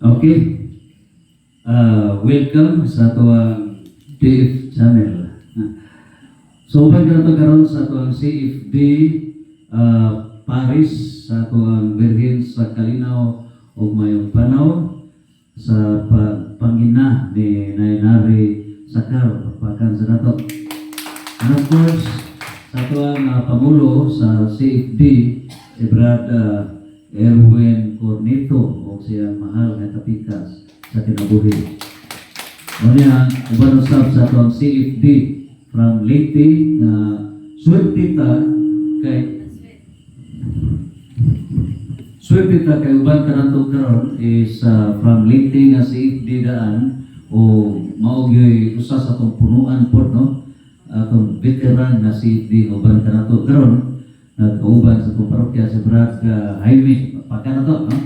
Okay. Welcome sa tuwang DF channel. So, pagkarato karon sa tuwang CFD Paris sa tuwang Virgin sa Kalinaw o mayong panahon sa pangina ni Nainari Sakar pakan sa nato. And of course, sa tuwang Pangulo sa CFD, si Brad Erwin Cornito o siyang mahal na kapikas sa kinabuhi. O niya, uban usab sa tuwang CFD from Leyte na swerte ta kay uban kanato karon is from Leyte nga CFD daan o maugyoy usa sa tong punuan pod no atong veteran na CFD uban kanato karon nagkauban sa itong parokya sa Brad Jaime. Pagka na to, no?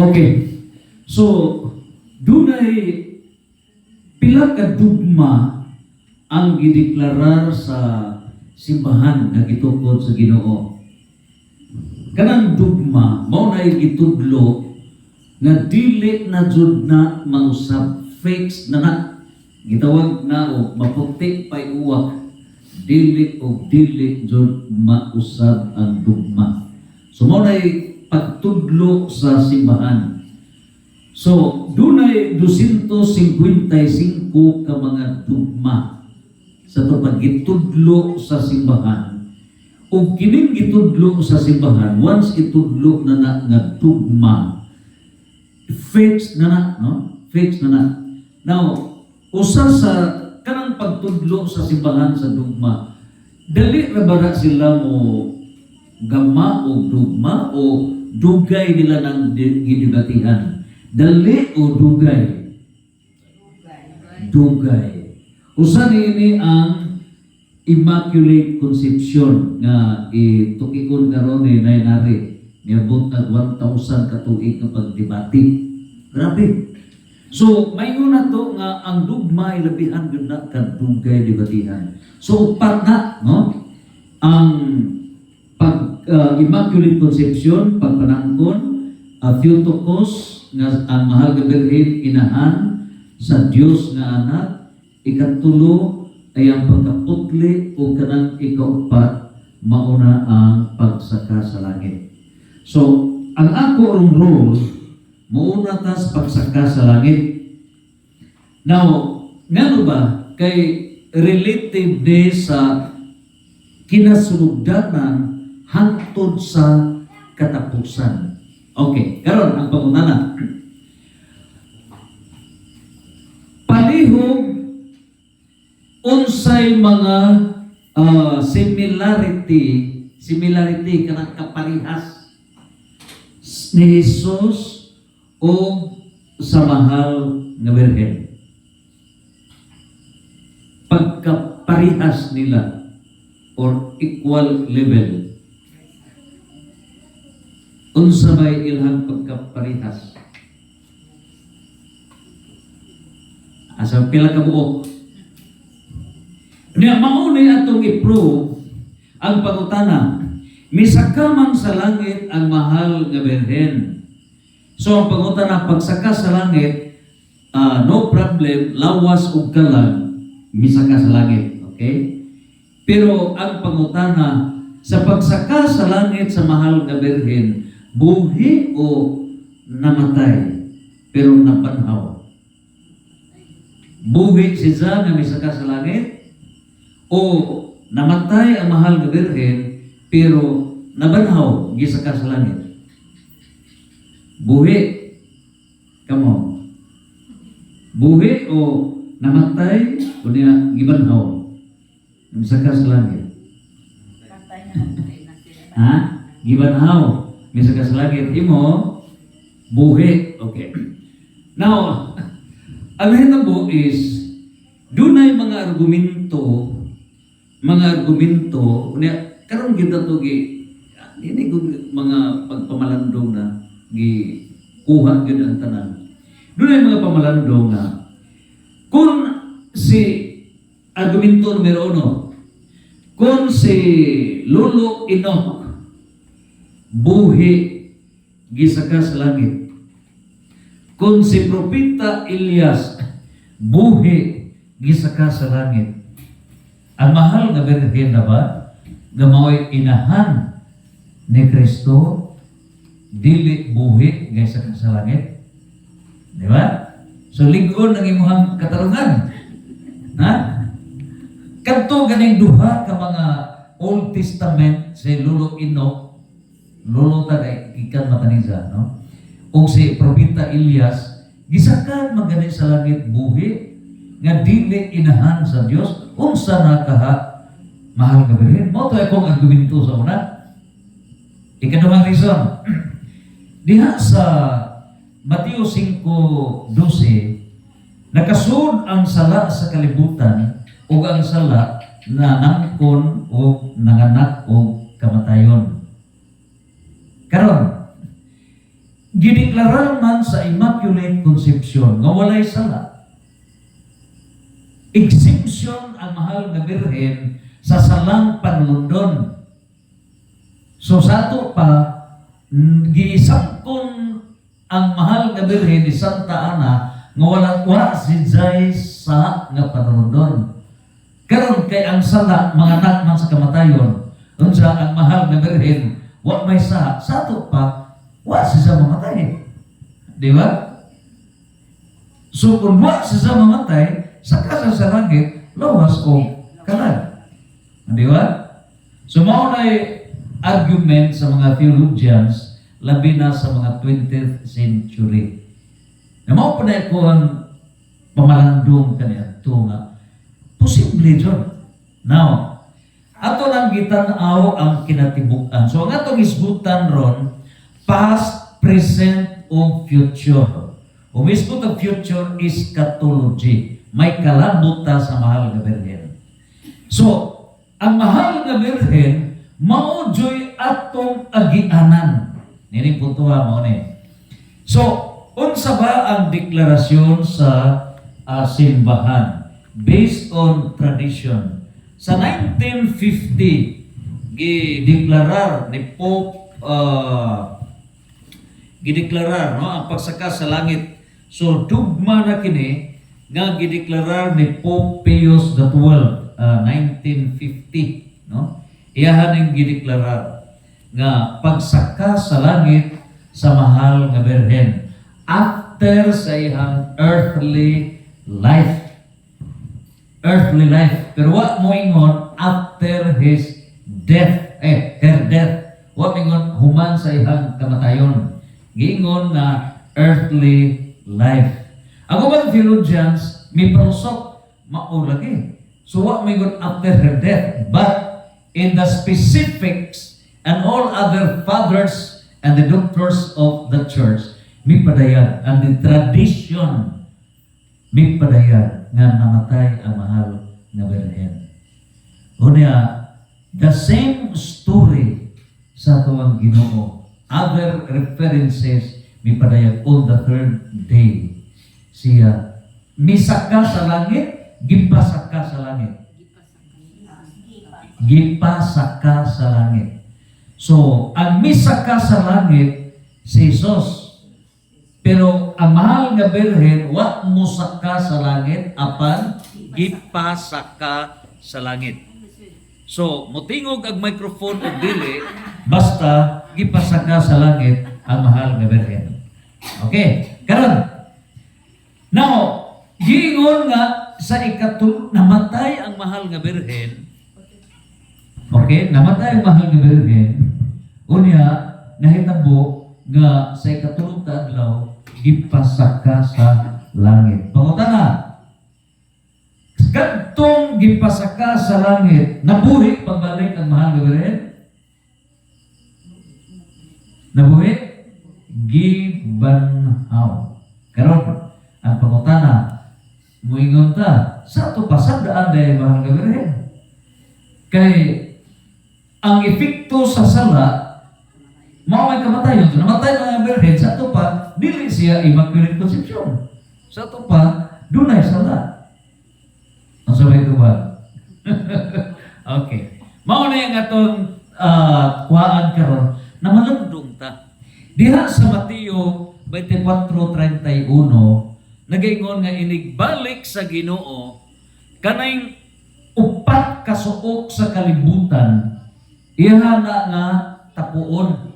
Okay. So, doon ay pila ka dugma ang gideklarar sa simbahan na gitukod sa Ginoo. Kanang dugma, mao na gitudlo nga dili na jud na mangusab, fixed na na. Gitawag na o maputi pay uwak. Dili jud mausab ang dugma. So mo nay pagtudlo sa simbahan. So dunay 255 ka mga dugma sa pagitudlo sa simbahan. Ug kining gitudlo sa simbahan, once itudlo na nga dugma, fixed na no? Fixed na. Now, usa sa kanang pagtudlo sa simbahan sa dugma, dali na ba sila mo gama o dugma o dugay nila ng gidibatihan? Dali o dugay? Dugay. Usa niini ang Immaculate Conception nga itukikon karon ni Nainari. Niabot na 1,000 ka tuig nga pagdebati. Grabe. So, may na to nga ang dugma ay labihan gud na kadugay dibatihan. So, upat na, no? Ang Immaculate Conception, pagpanangkon, Theotokos, nga ang mahal nga Birhen, inahan sa Dios nga anak, ikatulo ay ang pagkaputli o kanang ikaupat, mauna ang pagsaka sa langit. So, ang ako ang role, mauna tas pagsaka sa langit. Now, ngano ba kay relative ni sa kinasulugdanan hangtod sa katapusan. Okay, karon ang pangutana. Palihog unsay mga similarity kanang kaparihas ni Jesus o sa mahal nga Birhen. Pagkaparihas nila or equal level. Unsa may ilhang pagkaparihas? Asa pila ka buok? Niya mauni atong i-prove ang pangutana. Misaka man sa langit ang mahal nga Birhen. So ang pangutana, pagsaka sa langit, no problem, lawas ug kalag, misaka sa langit. Okay? Pero ang pangutana, sa pagsaka sa langit sa mahal nga Birhen, buhi o namatay, pero napanhaw? Buhi siya na misaka sa langit, o namatay ang mahal nga Birhen, pero nabanhaw, gisaka sa langit? Buhi. Come on. Buhi o namatay o niya gibanhaw? Misaka sa langit. Ha? Gibanhaw. Misaka sa langit. Imo, buhi. Okay. Now, ang hitabo is, dunay mga argumento, karong kita to ini mga pagpamalandong na kuha gid ang tanan. Dunay mga pamalandong na kung si argumento numero 1, kung si Lolo Enoch buhi gisaka sa langit. Kung si Propeta Elias buhi gisaka sa langit, ang mahal nga birhen na ba nga mao'y inahan ni Kristo dili buhi gisaka sa langit? Di ba? So ligon ang imuhang katarungan. Ha? Kadto ganing duha ka mga Old Testament si Lolo Enoch, Lolo tagay ikan mataniza, no? O si Propeta Elias, gisakad magani sa langit buhi nga dili inahan sa Dios unsa na kaha mahal nga birhen. Mo to akong argumento sa una. Ikaduhang reason. Diha sa Mateo 5:12, nakasud ang sala sa kalibutan ug ang sala na nangkon o nanganak o kamatayon. Karon, gideklara man sa Immaculate Conception nga walay sala. Exemption ang mahal nga birhen sa salang panlundon. So sa ato pa, giisangkon ang mahal nga birhen ni Santa Ana nga walang si Jay sa nga panlundon. Karon kay ang sala manganak man sa kamatayon, unsa ang mahal nga birhen wa may sa ato pa wa siya mamatay. Di ba? So kung wa siya mamatay, sa kasa sa langit, lawas o kalag. Di ba? So mao na argument sa mga theologians, labi na sa mga 20th century. Na mao pa na ko ang pamalandong kaniya ito nga posible dyan. Now, ato lang gitanaw ang kinatibuk-an. So, ang atong isgutan ron, past, present, o future. O mismo ang future is eschatology. May kalabuta sa mahal nga birhen. So, ang mahal nga birhen, maudyo'y atong agianan. Nining puntuha mo ni. So, unsa ba ang deklarasyon sa simbahan? Based on tradition. Sa 1950, gideklarar ni Pope, gideklarar no, ang pagsaka sa langit. So, dugma na kini nga gideklarar ni Pope Pius XII, 1950. No? Iyahan ang gideklarar nga pagsaka sa langit sa mahal nga birhen after sa iyang earthly life. Earthly life. Pero what mo ingon after his death, her death. What ingon human sa ihang kamatayon. Giingon na earthly life. Ang ubang theologians, may palusok, maulagi. So what mo ingon after her death? But in the specifics and all other fathers and the doctors of the church, may padayag. And the tradition, may padayag nga namatay ang mahal na birhen. Unya, the same story sa tuwang Ginoo. Other references may padayag on the third day. Siya, misaka sa langit, gipasaka sa langit. Gipasaka sa langit. So, ang misaka sa langit, si Jesus. Pero ang mahal nga birhen, wa musaka sa langit, apan gipasaka sa langit. So, mutingog ang microphone o dili, basta gipasaka sa langit ang mahal nga birhen. Okay? Karon. Now, giingon nga sa namatay ang mahal nga birhen. Okay? Namatay ang mahal nga birhen. Unya, nahitabo nga sa ikatulong ka adlaw, gipasaka sa langit. Pangutana, kadtong gipasaka sa langit, nabuhi pagbalik ang mahal nga birhen? Nabuhi? Gibanhaw. Karon, ang pangutana, muingon ta, sa ito pasadaan dahil mahal nga birhen? Kay, ang epekto sa sala, mao may kamatayon. So, namatay mga birhen, sa ito pa, dili siya Immaculate Conception. Sa ito pa, dunay sala. Ang sabay ito ba? Okay. Mao na yung atong kuhaan karon na malundong ta. Diha sa Mateo 24:31, nagaingon nga inigbalik sa Ginoo kanay upat ka suok sa kalibutan, iha na nga tapuon.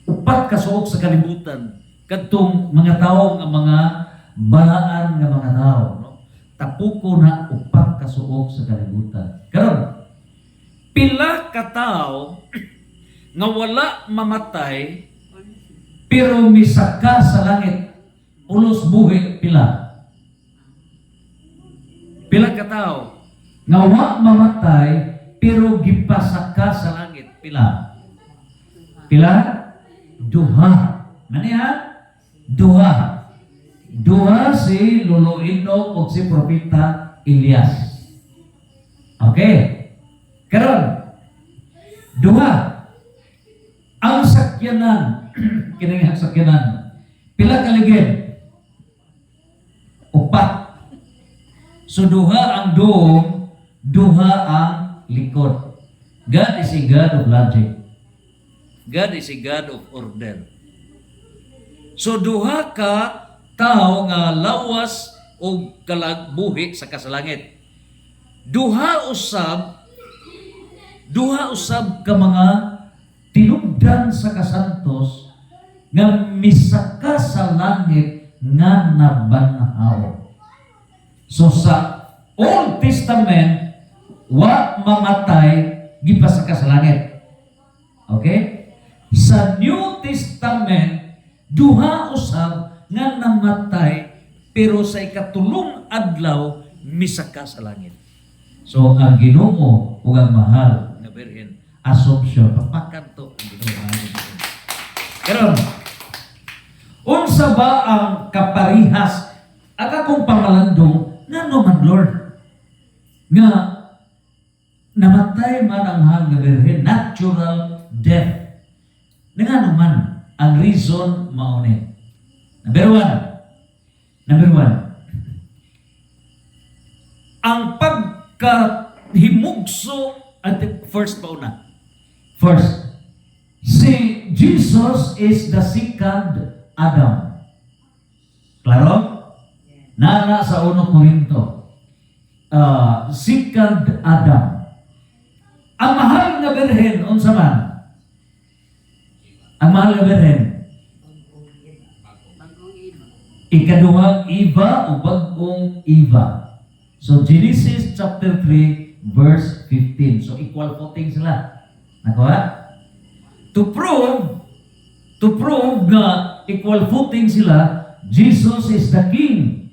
Upat ka suok sa kalibutan kadtong mga tawo nga mga balaan nga mga tawo, no? Tapuko na upat ka suok sa kalibutan. Karon, pila ka tawo nga wala mamatay pero misaka sa langit, ulos buhi, pila? Pila ka tawo nga wa mamatay pero gipasaka sa langit, pila? Pila? Duha. Maniha? Duha. Duha si Lolo Inog o si Propeta Elias. Okay. Karon, duha. Ang sakyanan, kining sakyanan, pila kaligid? Upat. So duha ang doong, duha ang likod. God is a God of logic. God is a God of order. So duha ka tao nga lawas o kalagbuhi sa kasalangit. Duha usab ka mga tinugdan sa kasantos nga misaka sa langit nga nabanhaw. So sa Old Testament, wa mamatay gipasaka sa langit. Okay? Sa New Testament, duha usab nga namatay pero sa ikatulong adlaw misaka sa langit. So ang Ginoo ug ang mahal nga Birhen, Assumption, papakan to ang Ginoo. Karon, unsa ba ang kaparihas at akong pamalandong ngano man Lord nga namatay man ang mahal nga Birhen, natural death. Ngano man ang reason mao ni. Number one, ang pagkahimugso at first pauna. First, si Jesus is the second Adam. Klaro? Nana sa 1 Korinto. Second Adam. Ang mahal nga Birhen, unsa man? Ang mahal nga Birhen, ikaduhang Eva o bagong Eva. So Genesis chapter 3 verse 15. So equal footing sila. Nakuha? To prove na equal footing sila, Jesus is the King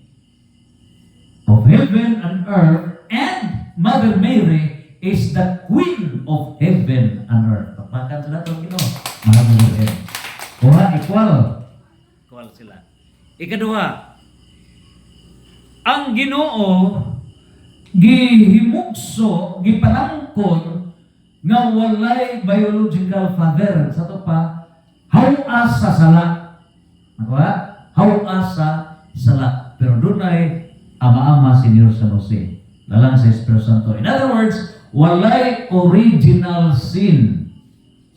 of heaven and earth, and Mother Mary is the Queen of heaven and earth. Papakan sila ito, Ginoo. Mahal mo rin. Kuha, equal. Equal sila. Ikaduha, ang Ginoo gihimugso, gipanangkon nga walay biological father. Sa to pa, hawas sa sala. Nakuha? Hawas sa sala. Pero doon ay ama-ama si San Jose. Lalang sa Espiritu Santo. In other words, walay original sin.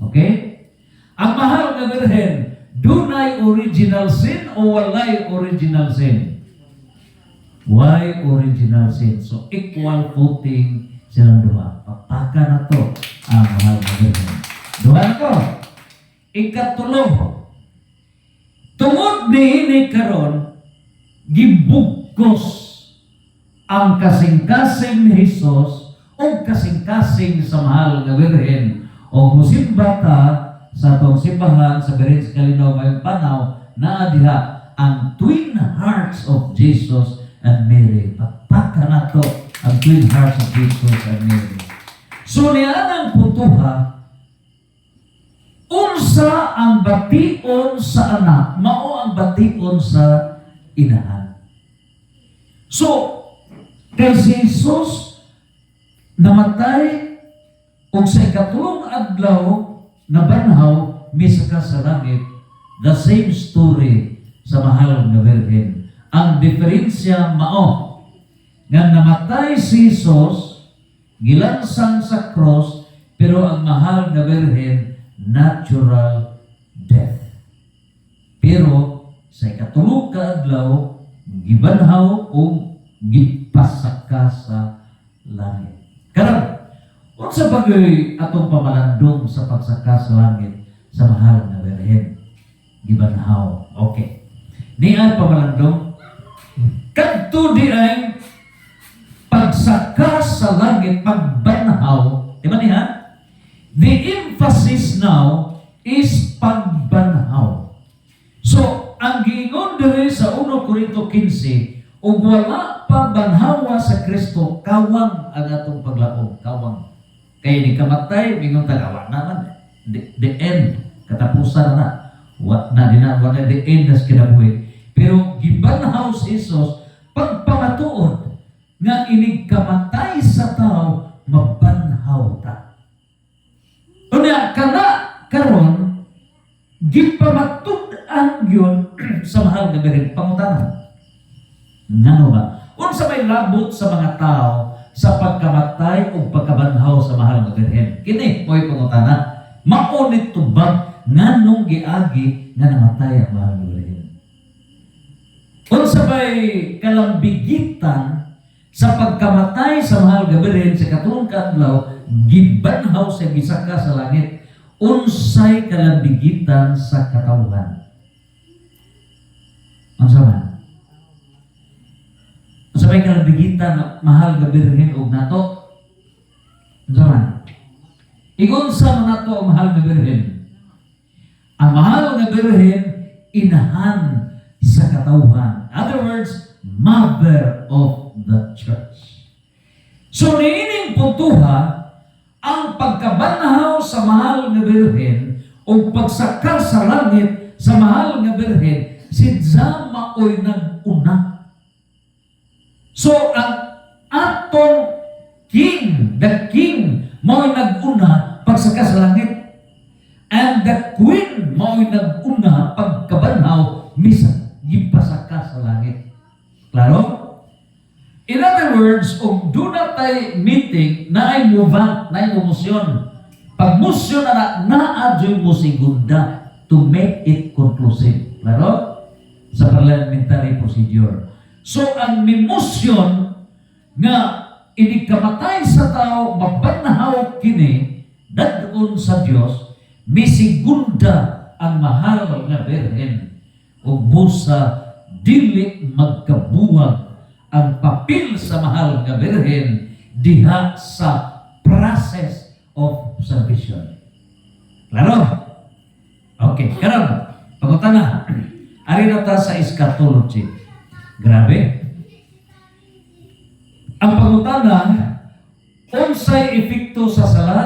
Okay? Ang mahal nga Birhen, dunay original sin o walay original sin? Why original sin? So, equal footing silang duha. Papaka na to ang mahal na Birhen. Duha na to. Ikatulo. Tungod ni karon, gibugkos ang kasing-kasing ni Jesus o kasing-kasing sa mahal na Birhen o musimba ta sa atong simbahan sa Birhen sa Kalinaw ngayong panaw na diha ang twin hearts of Jesus and Mary. Papaka na to ang twin hearts of Jesus and Mary. So niyan ang putuha, unsa ang bation sa anak, mao ang bation sa inahan. So, kay Jesus namatay ug sa ikatulong adlaw nabanhaw misaka sa langit, the same story sa mahal nga Birhen. Ang diferensya mao nga namatay si Jesus, gilansang sa cross, pero ang mahal nga Birhen natural death. Pero sa ikatulog ka adlaw gibanhaw o gipasaka sa langit. Karon, unsa bagay atong pamalandong sa pagsaka sa langit sa mahal nga Birhen? Gibanhaw. Okay. Niya pamalandong kadto di ay pagsaka sa langit, pagbanhaw. Di ba niya? The emphasis now is pagbanhaw. So, ang giingon diri sa 1 Korinto 15, ug wala pa banhawa sa Kristo, kawang ang atong paglaom, kawang. Kaya ni kamatay, mingon tagawa naman. The end, katapusan na. What na dinawala, the end nas kinabuhi. Pero gibanhaw si Jesus, pagpamatuod, nga inig kamatay sa tao, mabanhaw ta. Unya, kana karon gipamatud-an yun sa mahal nga Birhen. Pangutanan. Ngano ba? Unsa may labot sa mga tao sa pagkamatay o pagkabanhaw sa mahal nga Birhen? Kini mo'y pangutana. Maunit tubag nganong giagi nga namatay ang mahal nga Birhen. Unsa may kalambigitan sa pagkamatay sa mahal nga Birhen sa katulong kaadlaw, gibanhaw sa gisaka sa langit, unsay kalambigitan sa katawhan? Unsa man? Unsa may kalambigitan na mahal nga Birhen og nato? Unsa man? Igunsa man nato ang mahal nga Birhen? Ang mahal nga Birhen inahan sa katawhan. In other words, mother of the church. So niining puntuha, ang pagkabanhaw sa mahal nga Birhen o pagsaka sa langit sa mahal nga Birhen, si maoy nag-una. So ang atong king, the king, maoy nag-una pagsaka sa langit. And the queen maoy nag-una pagkabanhaw misa gipasaka sa langit. Klaro? In other words, kung doon na tayo meeting, na ay movant, na ay emosyon. Pag emosyon na na-adjoy mo segunda to make it conclusive. Klaro? Sa parliamentary procedure. So, ang emosyon nga inikamatay sa tao, mabanhaw kini, dadun sa Diyos, may segunda ang mahal nga Birhen o busa dili magkabuwag ang papel sa mahal nga Birhen diha sa process of salvation. Klaro? Okay, karon pangutana. Ari na ta sa eschatology. Grabe. Ang pangutana, unsay epekto sa sala?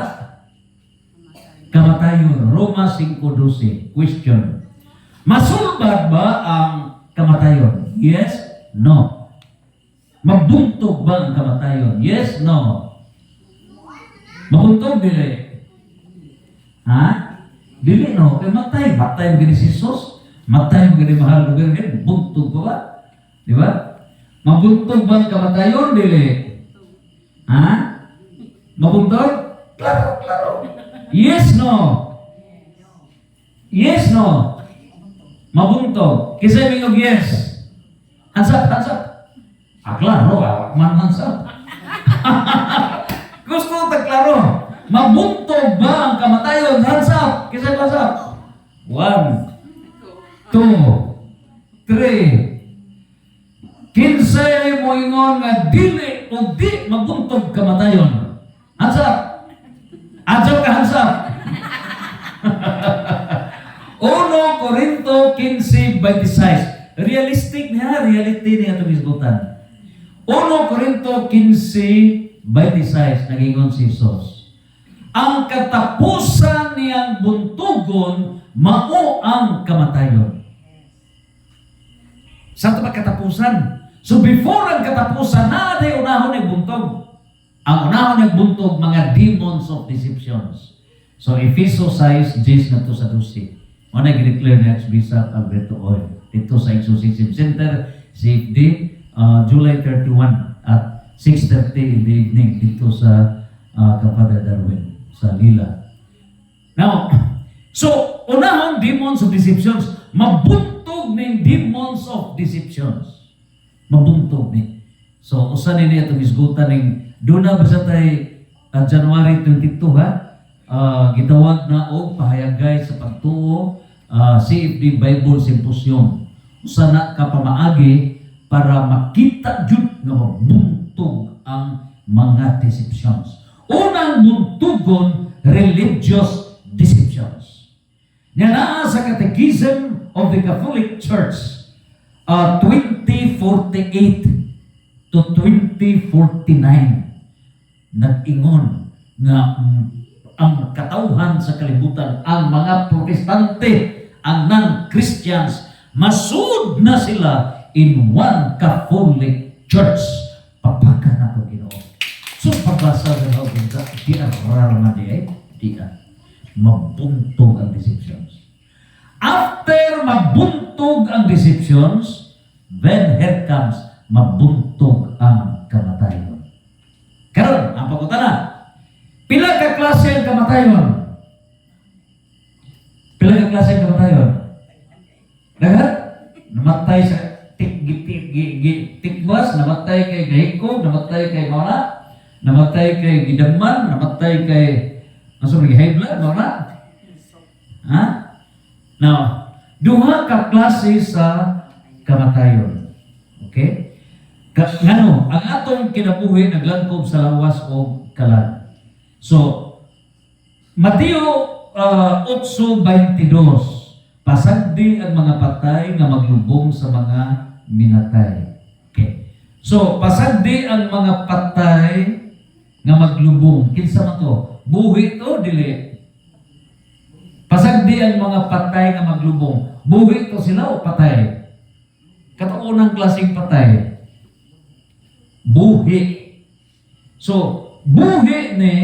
Kamatayon. Roma 5:12. Question. Masulbad ba ang kamatayon? Yes? No. Magbuntog ba ang kamatayon? Yes? No? Mabuntog dili? Ha? Dili no? Kaya matay mo gini si Jesus, matay mo gini mahal na Birhen, buntog ba? Di ba? Mabuntog ba ang kamatayon? Dili? Ha? Mabuntog? Klaro. Yes? No? Yes? No? Mabuntog. Kisay mingog yes? Hands up. Klaro, man hands up. Gusto ta klaro. Mabuntog ba ang kamatayon? Hands up. Kisay hands up? 1, 2, 3. Kinsay mo ingon nga dili o di mabuntog kamatayon? Hands up. Hands up. 1 Korinto 15:26. Realistic niya, reality niya itong isgutan. 1 Korinto 15:26, nagingon si Jesus. Ang katapusan niyang buntugon, mao ang kamatayon. Sa ito ba katapusan? So before ang katapusan, naday unahon ng buntog. Ang unahon ng buntog, mga demons of deceptions. So Efeso 6, 10 na ito sa 12. Muna i-declare ni Archbishop Alberto Oy. Dito sa Exorcism Center, CFD, July 31 at 6:30 in the evening dito sa Kapada Darwin, sa Lila. Now, so, unahong demons of deceptions, mabuntog weapons of deceptions. Mabuntog ni. So, usa nini itong isgutan ng duna basta tay January 22 ha. Gitawag na og pahayagay sa pagtuo CFD Bible Symposium. Usa na ka pamaagi para makita jud nga mabuntog ang mga deceptions. Unang buntugon, religious deceptions. Nga naa sa Catechism of the Catholic Church 2048 to 2049 nag-ingon nga ang katauhan sa kalibutan, ang mga protestante, ang non-Christians, masud na sila in one Catholic Church. Papaka na ito, Ginoo. So, pagbasa sa mga bunta, di ararama di mabuntog ang deceptions. After mabuntog ang deceptions, then here comes mabuntog ang kamatayon. Karon, ang pagkutana, pila ka klase ang kamatayon? Pila ka klase ang kamatayon? Dagat? Namatay sa tikwas, namatay kay gahiko, namatay kay mauna, namatay kay gidagman, namatay kay masuk lagi high blood, mauna? Ha? Now, duha ka klase sa kamatayon. Okay? Ngano, ang atong kinabuhi naglangkob sa lawas o kalan. So, Mateo 8:22, pasagdi ang mga patay nga maglubong sa mga minatay. Okay. So, pasagdi ang mga patay nga maglubong. Kinsa man to? Buhi to, dili. Pasagdi ang mga patay nga maglubong. Buhi to sila o patay? Katuunang klaseng patay. Buhi. So, buhi ni,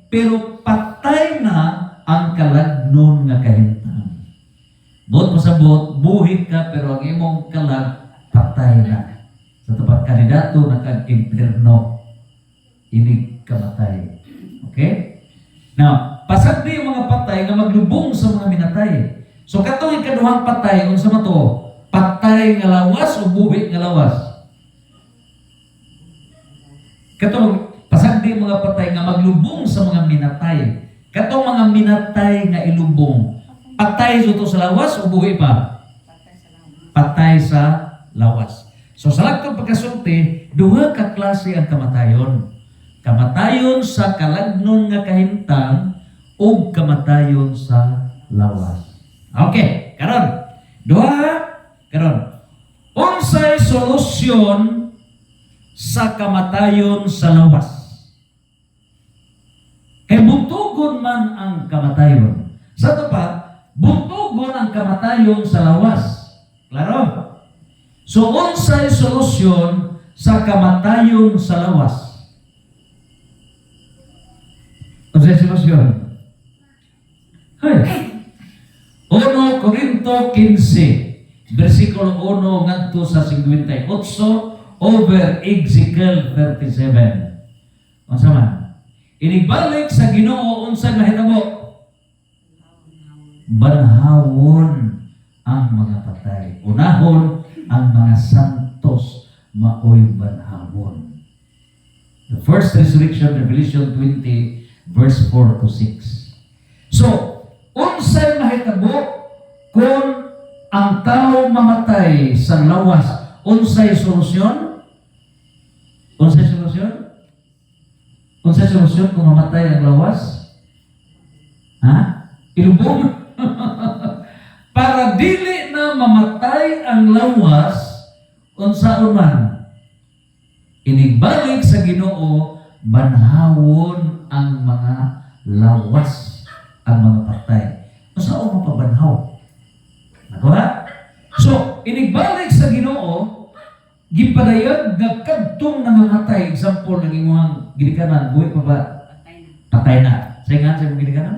pero patay na ang kalagnon nga kahintang. Bot pasabot, buhi ka, pero ang imong kalag, patay na. Sa tapat kandidato na kag-impierno, inig kamatay. Okay? Now, pasagdi yung mga patay nga maglubong sa mga minatay. So, katong ikaduhang patay, kung sa mato, patay nga lawas o buhi nga lawas? Katong pasagdi mga patay nga maglubong sa mga minatay. Katong mga minatay nga ilubong, patay ito sa lawas o buhi pa? Patay sa lawas. So sa laktong pagkasulti, duha ka klase ang kamatayon. Kamatayon sa kalagnon nga kahintang o kamatayon sa lawas. Okay, karon. Karon. Unsay solusyon sa kamatayon sa lawas? Kay buntugon man ang kamatayon. Sa ito pa, buntugon ang kamatayon sa lawas. Klaro? So, unsay solusyon sa kamatayon sa lawas? Unsay solusyon? Hey. 1 Corinto 15, versikulo 1 ngadto sa 58, over Ezekiel 37. Unsa man? Inibalik sa Ginoo unsay mahitabo? Banhawon ang mga patay. Unahon ang mga santos maoy banhawon. The first resurrection, Revelation 20, verse 4 to 6. So, unsay mahitabo kung ang tao mamatay sa lawas? Unsay solusyon? Unsay solusyon? Unsay solusyon kung mamatay ang lawas? Ha? Ilubong? Para dili na mamatay ang lawas, unsaon man? Inibalik sa Ginoo, banhawon ang mga lawas, ang mga patay. Unsaon mo pabanhaw? Nakuha? So, inibalik sa Ginoo, gipadayag nga kadtong nangamatay, example ng imong gidikanan, buhi pa ba? Patay na. Sa nga sa imong gidikanan?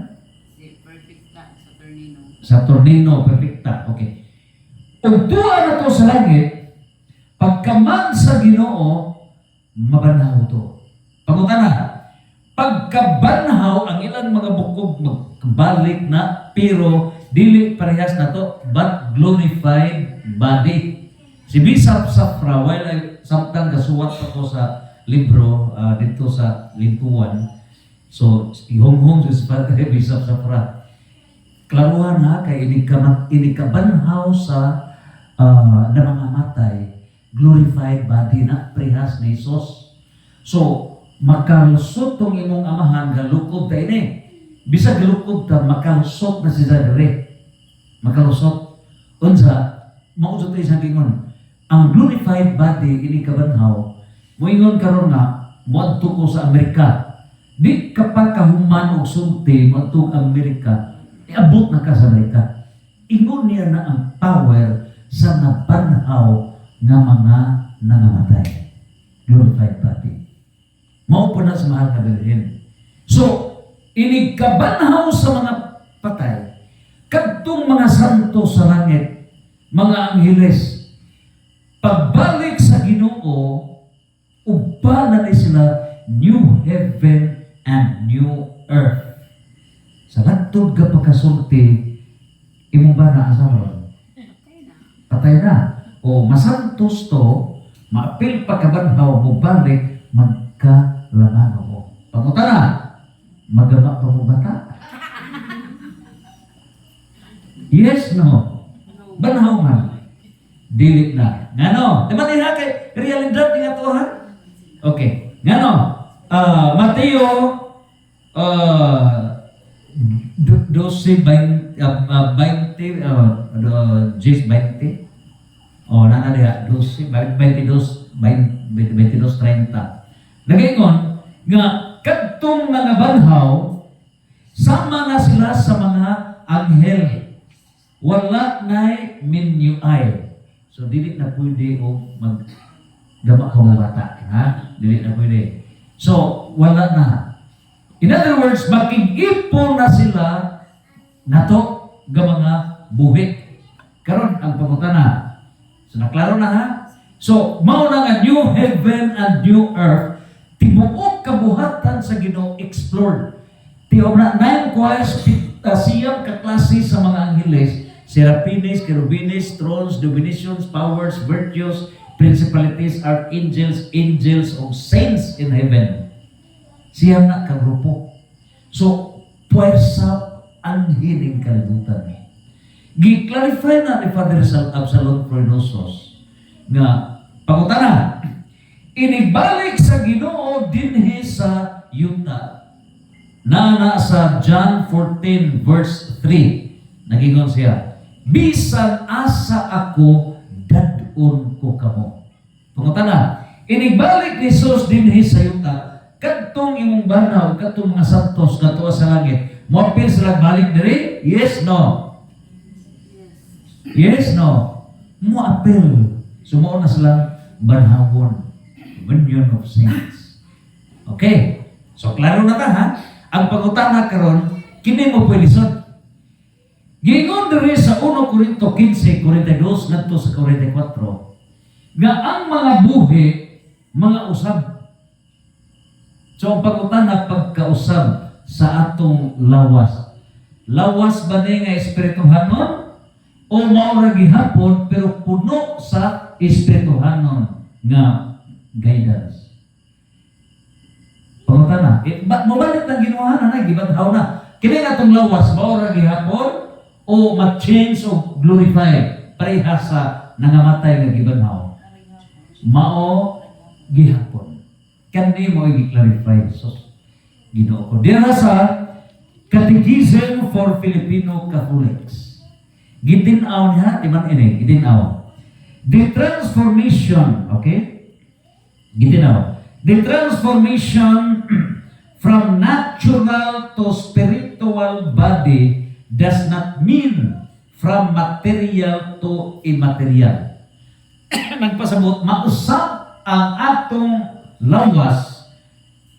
Si Perfecta, Saturnino. Saturnino, Perfecta. Okay. Kung tuwa na to sa langit, pagkaman sa Ginoo, mabanhaw to. Pangutan na, pagkabanhaw ang ilang mga bukog magbalik na, pero dili parehas na to, but glorified body. Si Bishop Safra, while samtang kasuwat ako sa libro dito sa Lintuan, so ihong-hong sa Bishop Safra, klaruhan ha, kay inikabanhaw sa na mga matay, glorified body na prihas ni Isos. So, makalusot tong imong amahan, galukob ta ini. Bisag galukob ta, makalusot na si Zadre. Makalusot. Unsa, mausot tayo sa kingon, ang glorified body, inikabanhaw, moingon karon nga, moadto ko sa Amerika. Di kapag kahuman o sulti, moadto Amerika, iabot na ka sa Amerika. Ingon niya na ang power sa nabanhaw nga mga nangamatay. Glorified body. Mao po na sa mahal na bilhin. So, inigkabanhaw sa mga patay, kadtong mga santo sa langit, mga angheles, pagbalik sa Ginoo, ubanan ni sila new heaven and new earth. Sa lagtod ka pagkasulti, imo ba na asaron? Patay na. O masantos to, maapil pagkabanhaw mo balik, magkalaman mo. Panguta na, magamak pa mo bata? Yes, no. Banhaw man. Dilit na. Ngano? Diba nila kay realidad nga to ha? Okay. Ngano? Mateo 12:20 Oh, nana dia 22:30. Nagingon nga kadtong mga banhaw sama na sila sa mga anghel. Wala na'y minyuay. So dili na pwede o magdama ka mga bata, ha? Dili na pwede. So wala na. In other words, makig-ipon na sila nato ga mga buhit. Karon ang pangutana. So naklaro na ha? So mao na nga new heaven and new earth, tibuok kabuhatan sa Ginoo explored. Tiobra nine choirs siyam kaklase sa mga angheles, serapines, cherubines, thrones, dominations, powers, virtues, principalities, archangels, angels, o saints in heaven. Siyam na kagrupo. So, puwersa anhiling kalibutan. Gi-clarify na ni Father Absalom Fredosos nga, pangutana, inibalik sa Ginoo dinhi sa yuta. Na sa John 14 verse 3, nagingon siya, bisan asa ako, dadon ko kamo. Pangutana, inibalik ni Jesus dinhi sa yuta, kadtong imong banaw, kadtong mga santos, kadto sa langit, moapil sila balik diri? Yes, no? Yes, no? Moapil. Sumuon na silang banhawon. Union of saints. Okay. So, klaro na ta, ha? Ang pangutana karon, kini mo pwelisod. Gingon diri sa 1 Corinto 15, 42, ngadto sa 44, nga ang mga buhi, mga usab. So, ang pangutana pagkausab sa atong lawas. Lawas ba ni nga espirituhanon? O maura gihapon pero puno sa espirituhanon nga guidance. Pangutana, mabalik ng ginawa na, gibadhaw na. Kini nga itong lawas, maura gihapon o ma-change o glorify parehas sa nangamatay nga gibadhaw. Mao gihapon. Kandi mo i-clarify. So, Ginoo ko. Dira sa Catechism for Filipino Catholics. Gitinaw niya, timan ini, gitinaw. The transformation, okay? Gitinaw. The transformation from natural to spiritual body does not mean from material to immaterial. Nagpasabot, mausap ang atong lawas,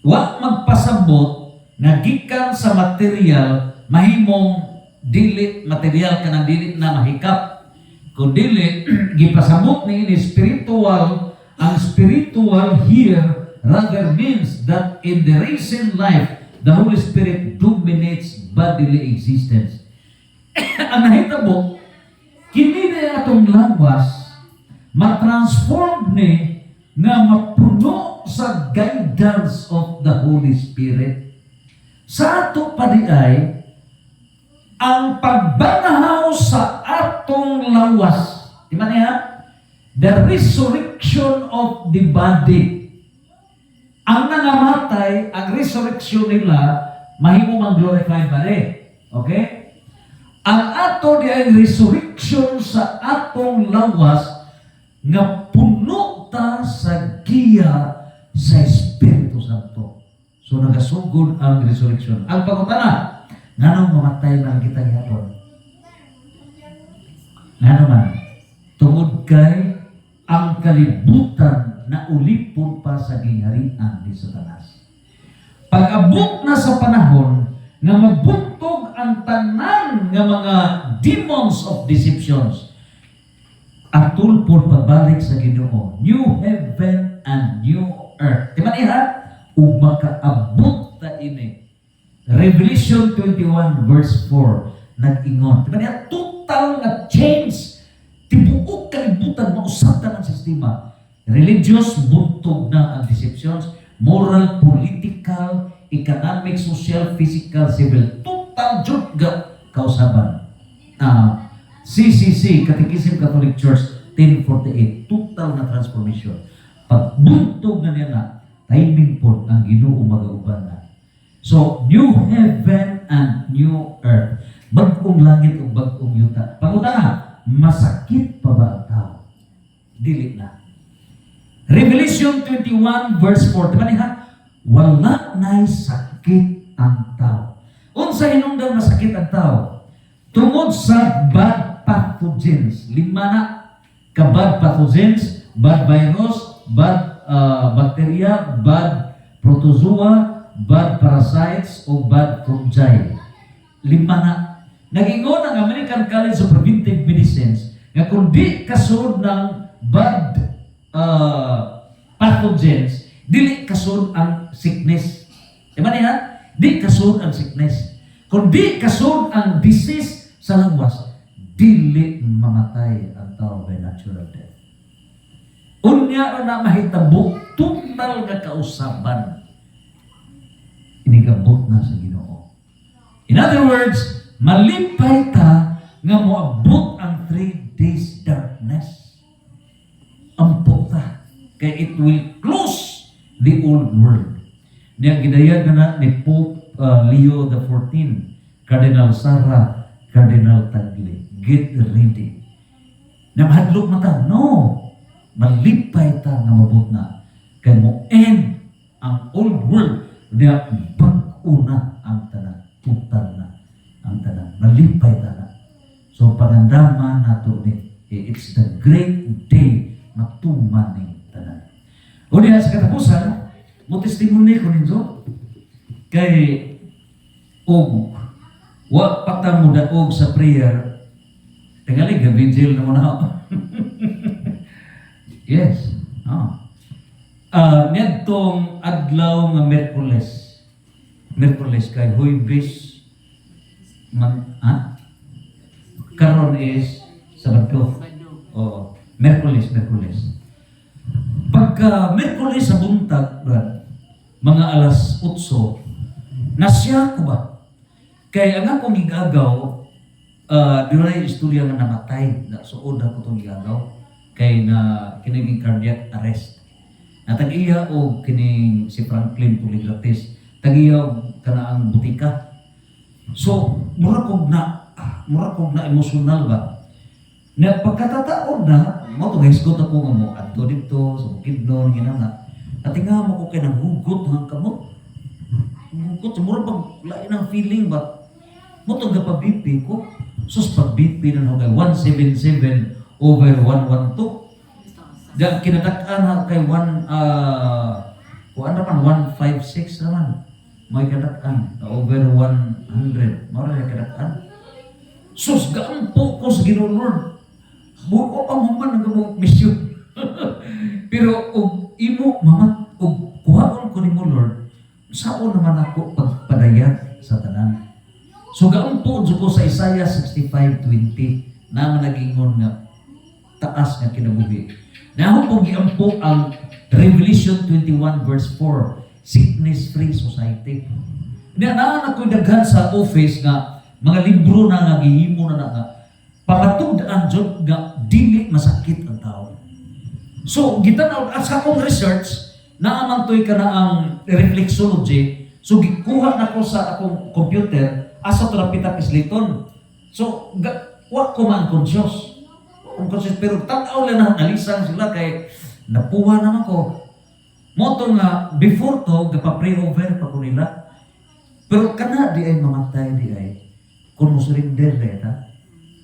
wa magpasabot na gikan sa material, mahimong dili material ka ng dili na mahikap. Kung dili, gipasabot ni spiritual, ang spiritual here rather means that in the recent life, the Holy Spirit dominates bodily existence. Ang nahitabo, kini na atong lawas, matransform ni nga mapuno sa guidance of the Holy Spirit. Sa ato pa di ay ang pagbanahaw sa atong lawas. Di ba niya? The resurrection of the body. Ang nangamatay, ang resurrection nila, mahimo mang glorified body. Okay? Ang ato di ay resurrection sa atong lawas nga puno ta sa giya sa Espiritu Santo. So nagasugod ang resurrection. Ang pagutana, nga mamatay man kita yapon. Nga naman, tungod kay ang kalibutan na ulipon pa sa gingharian ni Satanas. Pag-abot na sa panahon nga mabuntog ang tanan nga mga demons of deceptions, atul por pabalik sa Ginoo, new heaven and new earth. Di ba niya? Ug makaabot ta ini. Revelation 21 verse 4 nag-ingon. Di ba niya? Total nga change. Tibuok kalibutan, mausap ta ng sistema. Religious, buntog na ang deceptions. Moral, political, economic, social, physical, civil. Total jud ga kausaban. CCC, Catechism Catholic Church, 1048. Total na transformation. Pag buntog na niya na, timing po ang Ginoo magauban na. So, new heaven and new earth. Bagong langit o bagong yuta. Pangutana, masakit pa ba ang tao? Dili na. Revelation 21 verse 4. Diba niya? Wala na'y sakit ang tao. Unsa hinungdan masakit ang tao? Tungod sa bad pathogens. 5 na ka bad pathogens, bad virus, bad bacteria, bad protozoa, bad parasites, o bad fungi. 5 na. Nag-ingon ang American College of Preventive Medicines nga kung di kasunod ng bad pathogens, dili kasunod ang sickness. Diba niya? Di kasunod ang sickness. Kung di kasunod ang disease sa lawas, dili mamatay ang tao by natural death. Unya na mahitabo, tuntal nga kausaban. Inigabot na sa Ginoo. In other words, malipay ta nga moabot ang 3 days darkness. Ampok ta. Kaya it will close the old world. Niya gidayag na ni Pope Leo XIV, Cardinal Sarah, Cardinal Tagle. Get ready. Namahadlok mata? No. Malipay ta nga mabot na. Kaya mo end ang old world. Niya bago na ang tanan. Tutal na ang tanan. Malipay ta na. So pagandaman nato ni it's the great day matumaning tanan. O diha sa katapusan, mo testimony ko ninyo kay og wa pata mo daog sa prayer tingali ga vigil na mo na. Yes. Nitong adlaw nga Merkules kay Huwebes karon is Sabado. Oo. Merkules. Pagka Merkules sa buntag, mga alas 8, nasya ko ba? Kaya ang akong igagaw, di na yung istorya nga namatay, suod ako itong igagaw, kay na kiniging cardiac arrest. Natag-iya o kining si Franklin Poligrates, tag-iya o kanaang butika. So, mura kog na emosyonal ba? Na pagkatataon na, mo to hisgot ako nga mo adto dito sa Bukidnon ginana. At nga mo ko kay nang hugot hang kamot. Hugot mura pag lain ang feeling ba? Mo to pa BP ko. Sus pag BP na kay 177/112. Diyan kinadak-an na kay 156 naman. May kadak-an over 100. Mara na kadak-an. Sus gaampo ko sa Ginoo Lord. Buko pang human nagamo mission. Pero og imo mamat og kuhaon ko nimo Lord, sao naman ako pagpadayag sa tanan. So gaampo jud ko sa Isaiah 65:20 na nagingon nga taas nga kinabuhi. Nahong pong giampo ang Revelation 21 verse 4, sickness-free society. Naan ako'y daghan sa office nga mga libro na nga gihimo na nga pamatugdaan jud nga dili masakit ang tao. So gitanaw at sa akong research naaman toy kana ang reflexology. So gikuha nako sa akong computer asa to napita pisliton. So wa ko man conscious. Unconscious pero tanaw lang na nalisang sila kay napuha naman ko. Moto nga before to gapa-pre-over pa ko nila. Pero kana di ay mamatay di ay kung mo surrender deta.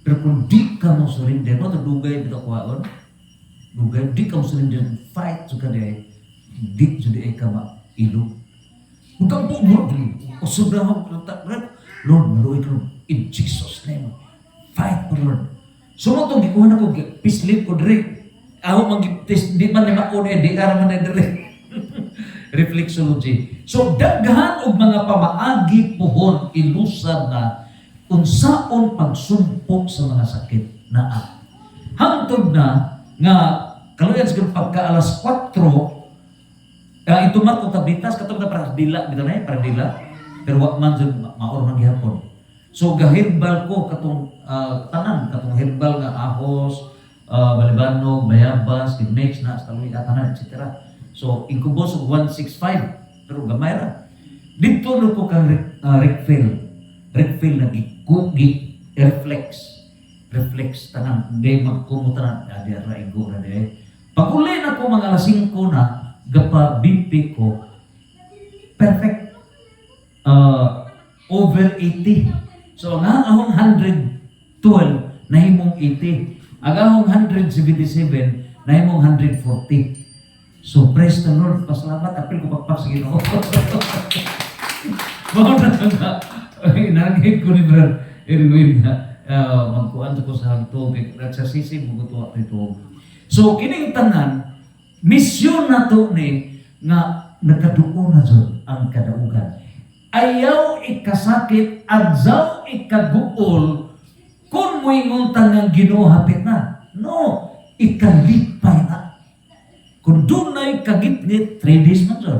Pero kung di ka mo surrender, no, dugay dito kuwaon. Dugay, di ka mo surrender, fight so ka di ay, di so di ay ka mailog. Huwag kang Lord, o sobrang Lord, maluwi ka in Jesus' name. Fight for Lord. So mo itong gikuhan ako, pislit ko dire. Ako mag-test, di man na mauna, di araman na dire. Reflexology. So, daghan og mga pamaagi pohon ilusad na unsaon pagsumpok sa mga sakit na hangtod na nga kaluyan siguro pagka alas 4 itumat kong tablitas katong na parang dila bitaw na parang dila pero wa man jud maor man gihapon. So gaherbal ko katong tanan katong herbal nga ahos, balibanog, bayabas, kidneys na kaluy tanan etc. So, incubos of 165. Pero gamay ra. Dito no ko kang refill. Refill na gikugi, reflex tanang de magkumutan adi ra igo ra de. Paguli na ko mga alas 5 na gapa BP ko perfect over 80. So ang ahong 112 nahimong 80. Ang ahong 177 nahimong 140. So, praise the Lord. Pasalamat. Apil ko pagpak sa Ginoo. Mga na inagay ko ni Brad Erwin na magkuhan ko sa hagtog. At sa sisi, bugutuwa ko ito. So, kining tanan, misyon na to ni nga nagkaduo na dyan ang kadaugan. Ayaw ikasakit, adzaw ikaguol, kung mo inguntan ng Ginoo hapit na. No, ikalipay na. Kung doon na'y kagitnit, 3 days man sir.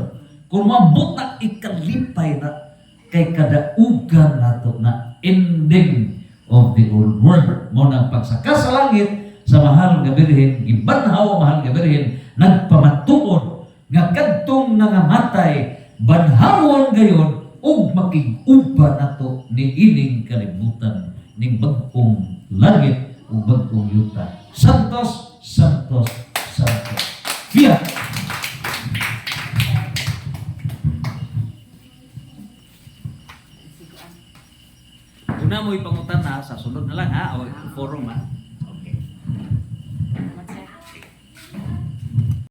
Kung mabot na ikalipay na kay kadaugan na to na ending of the old world. Muna pagsaka sa langit sa mahal nga birhen, gibanhaw ang mahal nga birhen, nagpamatuod nga kadtong nangamatay, banhawon gayon, ug makig-uba na to ni ining kalibutan, ning bagong langit ug bagong yuta. Santos, Santos, Santos. Fiat. Kung na mo ipangutan na sa sunod na lang ha, o forum ha.